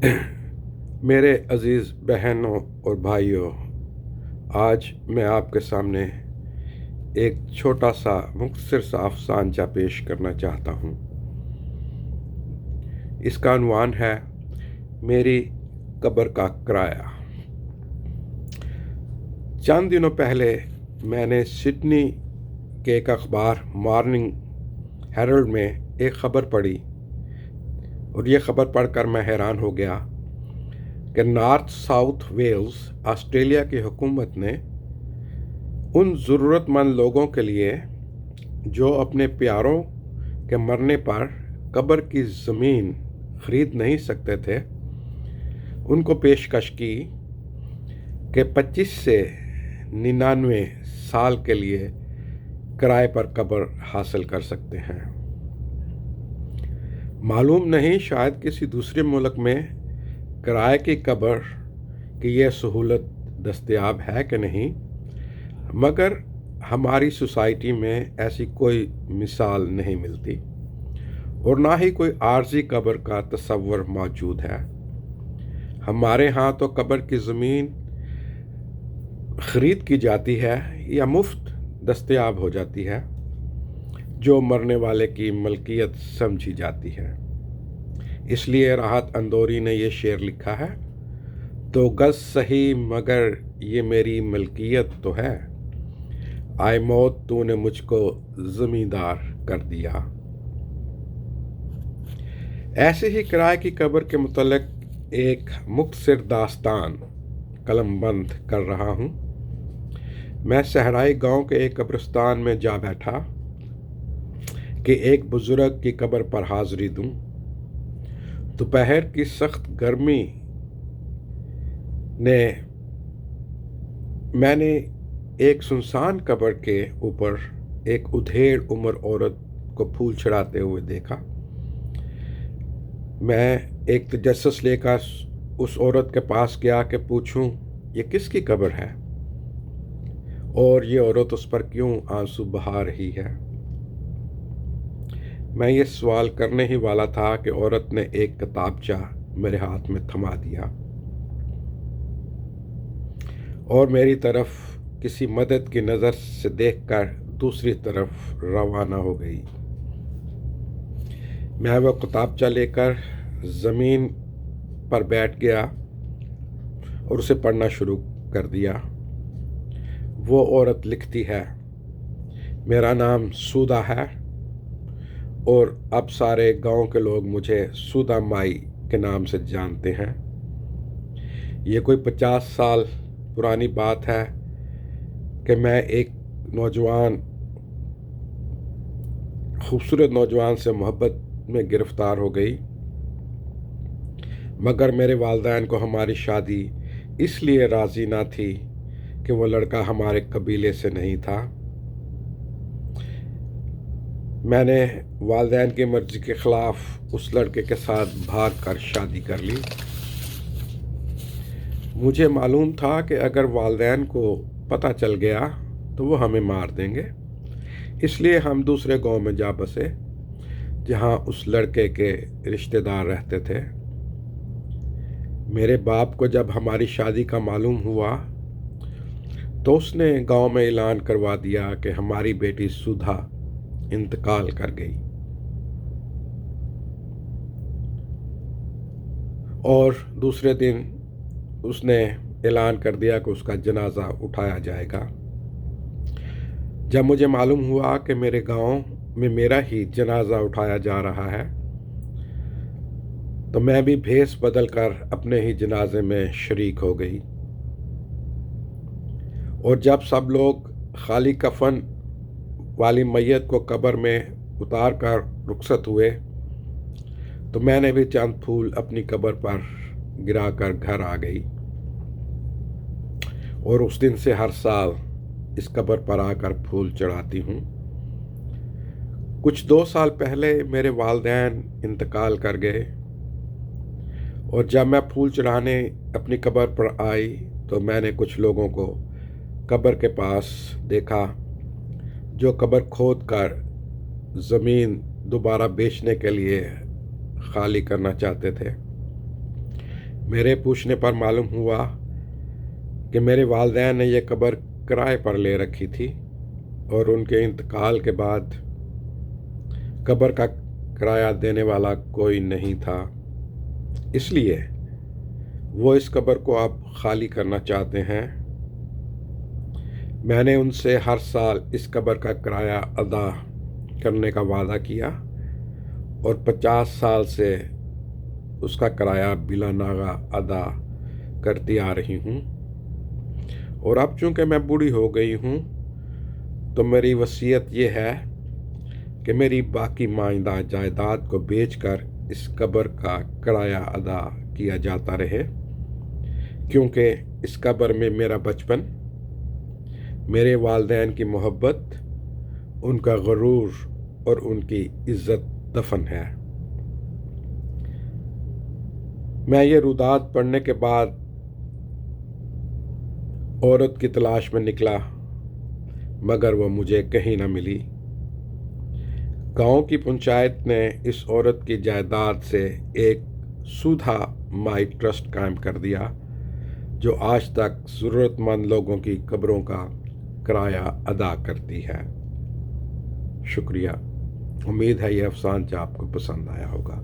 मेरे अज़ीज़ बहनों और भाइयों, आज मैं आपके सामने एक छोटा सा मुख्तसर सा अफ़सानचा पेश करना चाहता हूँ। इसका उन्वान है मेरी कब्र का किराया। चंद दिनों पहले मैंने सिडनी के एक अखबार मॉर्निंग हेरल्ड में एक ख़बर पढ़ी और ये ख़बर पढ़कर मैं हैरान हो गया कि नॉर्थ साउथ वेल्स ऑस्ट्रेलिया की हुकूमत ने उन ज़रूरतमंद लोगों के लिए जो अपने प्यारों के मरने पर कब्र की ज़मीन ख़रीद नहीं सकते थे, उनको पेशकश की कि 25 से 99 साल के लिए किराए पर कब्र हासिल कर सकते हैं। मालूम नहीं शायद किसी दूसरे मुल्क में किराए की कब्र की यह सहूलत दस्तयाब है कि नहीं, मगर हमारी सोसाइटी में ऐसी कोई मिसाल नहीं मिलती और ना ही कोई आर्जी कब्र का तस्वर मौजूद है। हमारे यहाँ तो कब्र की ज़मीन ख़रीद की जाती है या मुफ्त दस्तयाब हो जाती है, जो मरने वाले की मलकियत समझी जाती है। इसलिए राहत अंदौरी ने यह शेर लिखा है, तो गज़ सही मगर ये मेरी मलकियत तो है, आए मौत तूने मुझको ज़मींदार कर दिया। ऐसे ही किराए की कब्र के मुतल्लिक एक मुख्तसर दास्तान कलमबंद कर रहा हूँ। मैं सहराई गांव के एक कब्रिस्तान में जा बैठा कि एक बुज़ुर्ग की कब्र पर हाज़री दूं। दोपहर की सख्त गर्मी ने मैंने एक सुनसान कब्र के ऊपर एक उधेड़ उम्र औरत को फूल चढ़ाते हुए देखा। मैं एक तजस्सुस लेकर उस औरत के पास गया कि पूछूं ये किसकी कब्र है और ये औरत उस पर क्यों आंसू बहा रही है। मैं ये सवाल करने ही वाला था कि औरत ने एक किताबचा मेरे हाथ में थमा दिया और मेरी तरफ किसी मदद की नज़र से देखकर दूसरी तरफ रवाना हो गई। मैं वह किताबचा लेकर ज़मीन पर बैठ गया और उसे पढ़ना शुरू कर दिया। वो औरत लिखती है, मेरा नाम सूदा है और अब सारे गांव के लोग मुझे सूदा माई के नाम से जानते हैं। ये कोई 50 साल पुरानी बात है कि मैं एक खूबसूरत नौजवान से मोहब्बत में गिरफ़्तार हो गई, मगर मेरे वालिदैन को हमारी शादी इसलिए राज़ी ना थी कि वो लड़का हमारे कबीले से नहीं था। मैंने वालिदैन की मर्ज़ी के ख़िलाफ़ उस लड़के के साथ भाग कर शादी कर ली। मुझे मालूम था कि अगर वालिदैन को पता चल गया तो वो हमें मार देंगे, इसलिए हम दूसरे गांव में जा बसे जहां उस लड़के के रिश्तेदार रहते थे। मेरे बाप को जब हमारी शादी का मालूम हुआ तो उसने गांव में ऐलान करवा दिया कि हमारी बेटी सुधा इंतकाल कर गई और दूसरे दिन उसने ऐलान कर दिया कि उसका जनाजा उठाया जाएगा। जब मुझे मालूम हुआ कि मेरे गांव में मेरा ही जनाजा उठाया जा रहा है तो मैं भी भेस बदल कर अपने ही जनाजे में शरीक हो गई और जब सब लोग खाली कफन वाली मैयत को कब्र में उतार कर रुखसत हुए तो मैंने भी चंद फूल अपनी कब्र पर गिराकर घर आ गई और उस दिन से हर साल इस कब्र पर आकर फूल चढ़ाती हूँ। कुछ 2 साल पहले मेरे वालिदैन इंतकाल कर गए और जब मैं फूल चढ़ाने अपनी कब्र पर आई तो मैंने कुछ लोगों को कब्र के पास देखा जो कब्र खोद कर ज़मीन दोबारा बेचने के लिए खाली करना चाहते थे। मेरे पूछने पर मालूम हुआ कि मेरे वालिदैन ने यह कब्र किराए पर ले रखी थी और उनके इंतकाल के बाद कब्र का किराया देने वाला कोई नहीं था, इसलिए वो इस कब्र को अब खाली करना चाहते हैं। मैंने उनसे हर साल इस कब्र का किराया अदा करने का वादा किया और 50 साल से उसका किराया बिला नागा अदा करती आ रही हूँ। और अब चूँकि मैं बूढ़ी हो गई हूँ तो मेरी वसीयत ये है कि मेरी बाकी माइंदा जायदाद को बेचकर इस कब्र का किराया अदा किया जाता रहे, क्योंकि इस कब्र में मेरा बचपन, मेरे वालिदैन की मोहब्बत, उनका गुरूर और उनकी इज़्ज़त दफन है। मैं ये रुदात पढ़ने के बाद औरत की तलाश में निकला, मगर वह मुझे कहीं न मिली। गांव की पंचायत ने इस औरत की जायदाद से एक सुधा माई ट्रस्ट कायम कर दिया, जो आज तक ज़रूरतमंद लोगों की कब्रों का किराया अदा करती है। शुक्रिया। उम्मीद है यह अफसाना आपको पसंद आया होगा।